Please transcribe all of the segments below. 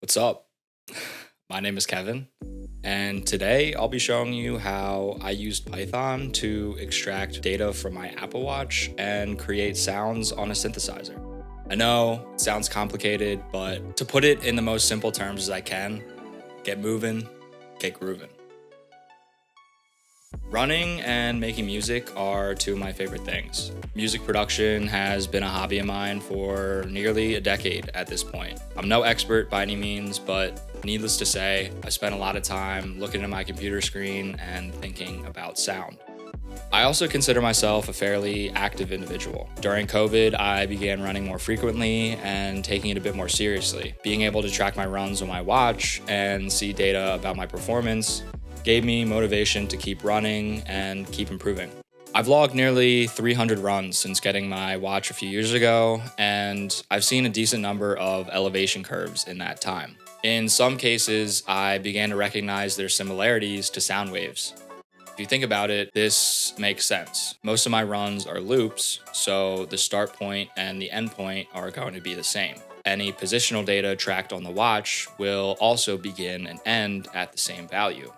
What's up? My name is Kevin, and today I'll be showing you how I used Python to extract data from my Apple Watch and create sounds on a synthesizer. I know it sounds complicated, but to put it in the most simple terms as I can, get moving, get grooving. Running and making music are two of my favorite things. Music production has been a hobby of mine for nearly a decade at this point. I'm no expert by any means, but needless to say, I spent a lot of time looking at my computer screen and thinking about sound. I also consider myself a fairly active individual. During COVID, I began running more frequently and taking it a bit more seriously. Being able to track my runs on my watch and see data about my performance gave me motivation to keep running and keep improving. I've logged nearly 300 runs since getting my watch a few years ago, and I've seen a decent number of elevation curves in that time. In some cases, I began to recognize their similarities to sound waves. If you think about it, this makes sense. Most of my runs are loops, so the start point and the end point are going to be the same. Any positional data tracked on the watch will also begin and end at the same value.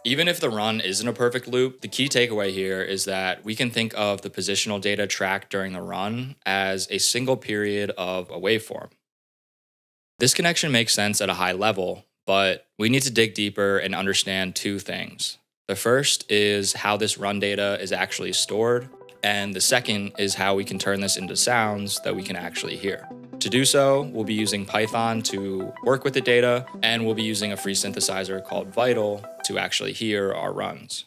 Even if the run isn't a perfect loop, the key takeaway here is that we can think of the positional data tracked during the run as a single period of a waveform. This connection makes sense at a high level, but we need to dig deeper and understand two things. The first is how this run data is actually stored, and the second is how we can turn this into sounds that we can actually hear. To do so, we'll be using Python to work with the data, and we'll be using a free synthesizer called Vital to actually hear our runs.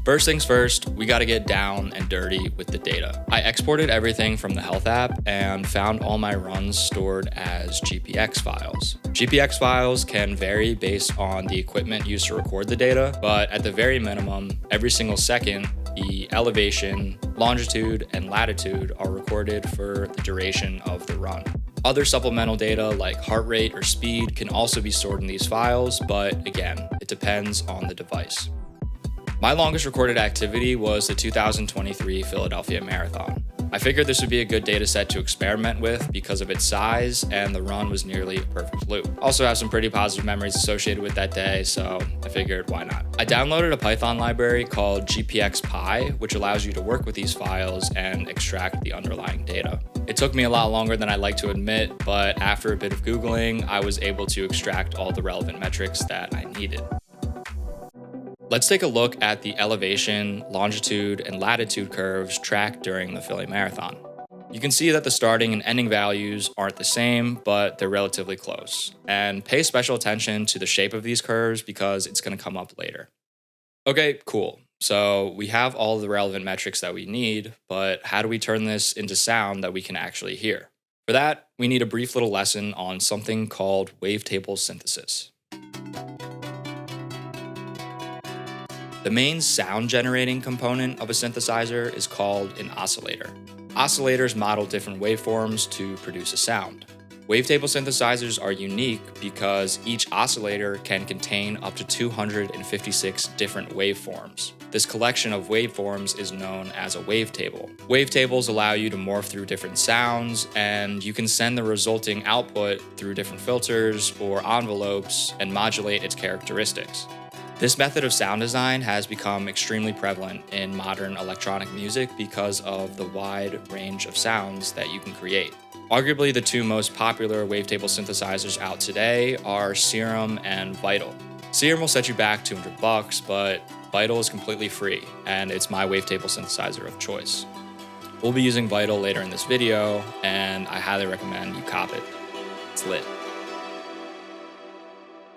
First things first, we gotta get down and dirty with the data. I exported everything from the Health app and found all my runs stored as GPX files. GPX files can vary based on the equipment used to record the data, but at the very minimum, every single second, the elevation, longitude, and latitude are recorded for the duration of the run. Other supplemental data like heart rate or speed can also be stored in these files, but again, it depends on the device. My longest recorded activity was the 2023 Philadelphia Marathon. I figured this would be a good data set to experiment with because of its size, and the run was nearly a perfect loop. Also have some pretty positive memories associated with that day, so I figured why not. I downloaded a Python library called GPXPy, which allows you to work with these files and extract the underlying data. It took me a lot longer than I'd like to admit, but after a bit of Googling, I was able to extract all the relevant metrics that I needed. Let's take a look at the elevation, longitude, and latitude curves tracked during the Philly Marathon. You can see that the starting and ending values aren't the same, but they're relatively close. And pay special attention to the shape of these curves because it's going to come up later. Okay, cool. So we have all the relevant metrics that we need, but how do we turn this into sound that we can actually hear? For that, we need a brief little lesson on something called wavetable synthesis. The main sound generating component of a synthesizer is called an oscillator. Oscillators model different waveforms to produce a sound. Wavetable synthesizers are unique because each oscillator can contain up to 256 different waveforms. This collection of waveforms is known as a wavetable. Wavetables allow you to morph through different sounds, and you can send the resulting output through different filters or envelopes and modulate its characteristics. This method of sound design has become extremely prevalent in modern electronic music because of the wide range of sounds that you can create. Arguably, the two most popular wavetable synthesizers out today are Serum and Vital. Serum will set you back $200, but Vital is completely free, and it's my wavetable synthesizer of choice. We'll be using Vital later in this video, and I highly recommend you cop it. It's lit.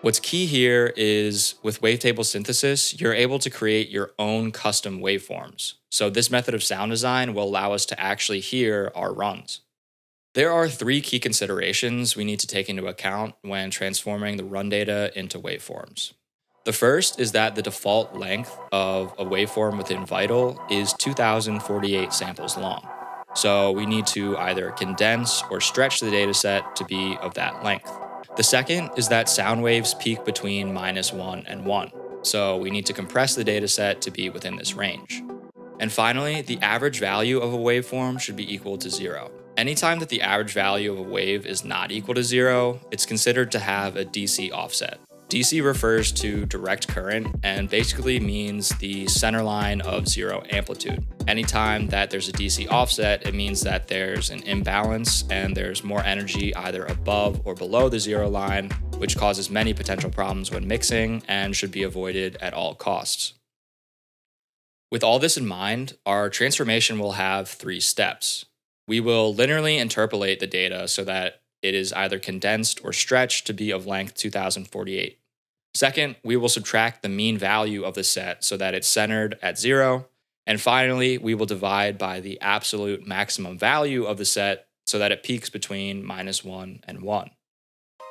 What's key here is with wavetable synthesis, you're able to create your own custom waveforms. So this method of sound design will allow us to actually hear our runs. There are three key considerations we need to take into account when transforming the run data into waveforms. The first is that the default length of a waveform within Vital is 2048 samples long. So we need to either condense or stretch the dataset to be of that length. The second is that sound waves peak between -1 and 1, so we need to compress the dataset to be within this range. And finally, the average value of a waveform should be equal to 0. Anytime that the average value of a wave is not equal to 0, it's considered to have a DC offset. DC refers to direct current and basically means the center line of 0 amplitude. Anytime that there's a DC offset, it means that there's an imbalance and there's more energy either above or below the 0 line, which causes many potential problems when mixing and should be avoided at all costs. With all this in mind, our transformation will have 3 steps. We will linearly interpolate the data so that it is either condensed or stretched to be of length 2048. Second, we will subtract the mean value of the set so that it's centered at 0. And finally, we will divide by the absolute maximum value of the set so that it peaks between -1 and 1.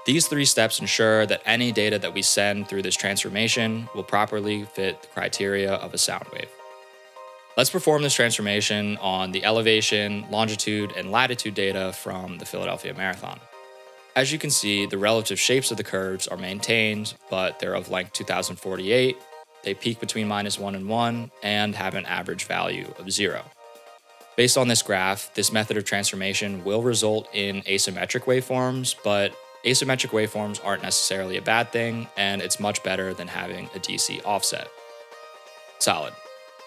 These 3 steps ensure that any data that we send through this transformation will properly fit the criteria of a sound wave. Let's perform this transformation on the elevation, longitude, and latitude data from the Philadelphia Marathon. As you can see, the relative shapes of the curves are maintained, but they're of length 2048, they peak between -1 and 1, and have an average value of 0. Based on this graph, this method of transformation will result in asymmetric waveforms, but asymmetric waveforms aren't necessarily a bad thing, and it's much better than having a DC offset. Solid.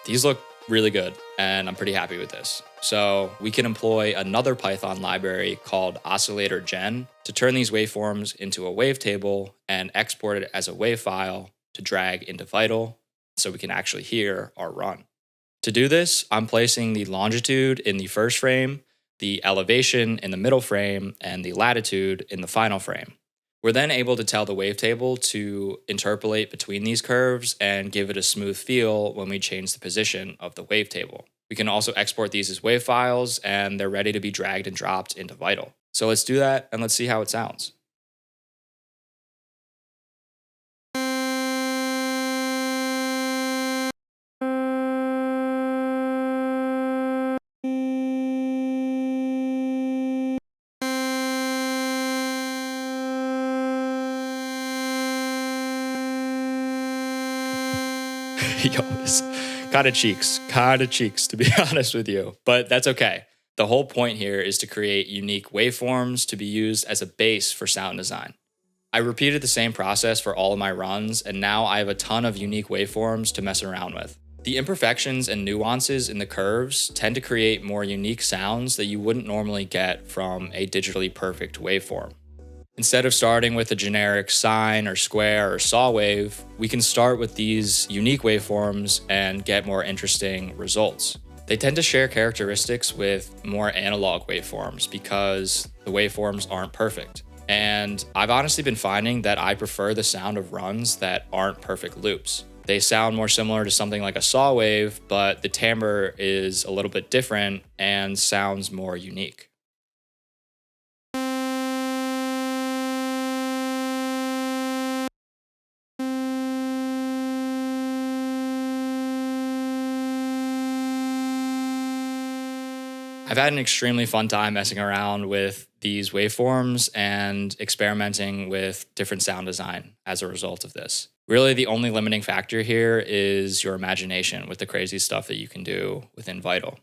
These look really good, and I'm pretty happy with this. So we can employ another Python library called oscillator gen to turn these waveforms into a wavetable and export it as a wave file to drag into Vital so we can actually hear our run. To do this, I'm placing the longitude in the first frame, the elevation in the middle frame, and the latitude in the final frame. We're then able to tell the wavetable to interpolate between these curves and give it a smooth feel when we change the position of the wavetable. We can also export these as wave files, and they're ready to be dragged and dropped into Vital. So let's do that, and let's see how it sounds. Yo, it's kind of cheeks, to be honest with you. But that's okay. The whole point here is to create unique waveforms to be used as a base for sound design. I repeated the same process for all of my runs, and now I have a ton of unique waveforms to mess around with. The imperfections and nuances in the curves tend to create more unique sounds that you wouldn't normally get from a digitally perfect waveform. Instead of starting with a generic sine or square or saw wave, we can start with these unique waveforms and get more interesting results. They tend to share characteristics with more analog waveforms because the waveforms aren't perfect. And I've honestly been finding that I prefer the sound of runs that aren't perfect loops. They sound more similar to something like a saw wave, but the timbre is a little bit different and sounds more unique. I've had an extremely fun time messing around with these waveforms and experimenting with different sound design as a result of this. Really, the only limiting factor here is your imagination with the crazy stuff that you can do within Vital.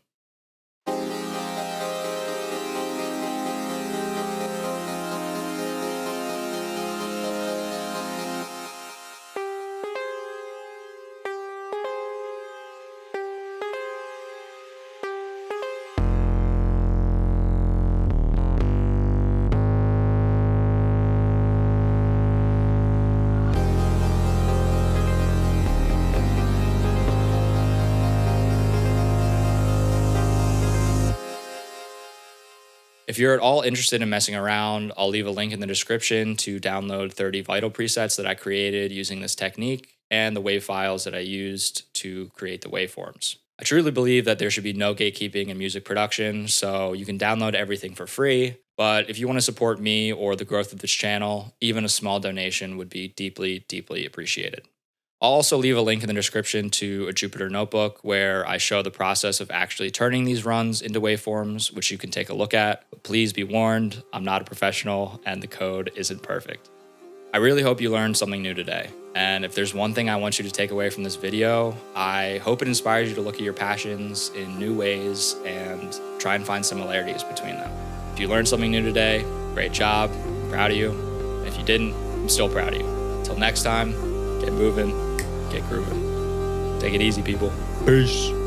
If you're at all interested in messing around, I'll leave a link in the description to download 30 Vital presets that I created using this technique and the wave files that I used to create the waveforms. I truly believe that there should be no gatekeeping in music production, so you can download everything for free. But if you want to support me or the growth of this channel, even a small donation would be deeply, deeply appreciated. I'll also leave a link in the description to a Jupyter notebook where I show the process of actually turning these runs into waveforms, which you can take a look at. But please be warned, I'm not a professional and the code isn't perfect. I really hope you learned something new today. And if there's one thing I want you to take away from this video, I hope it inspires you to look at your passions in new ways and try and find similarities between them. If you learned something new today, great job, I'm proud of you. And if you didn't, I'm still proud of you. Until next time, get moving, get grooving. Take it easy, people. Peace.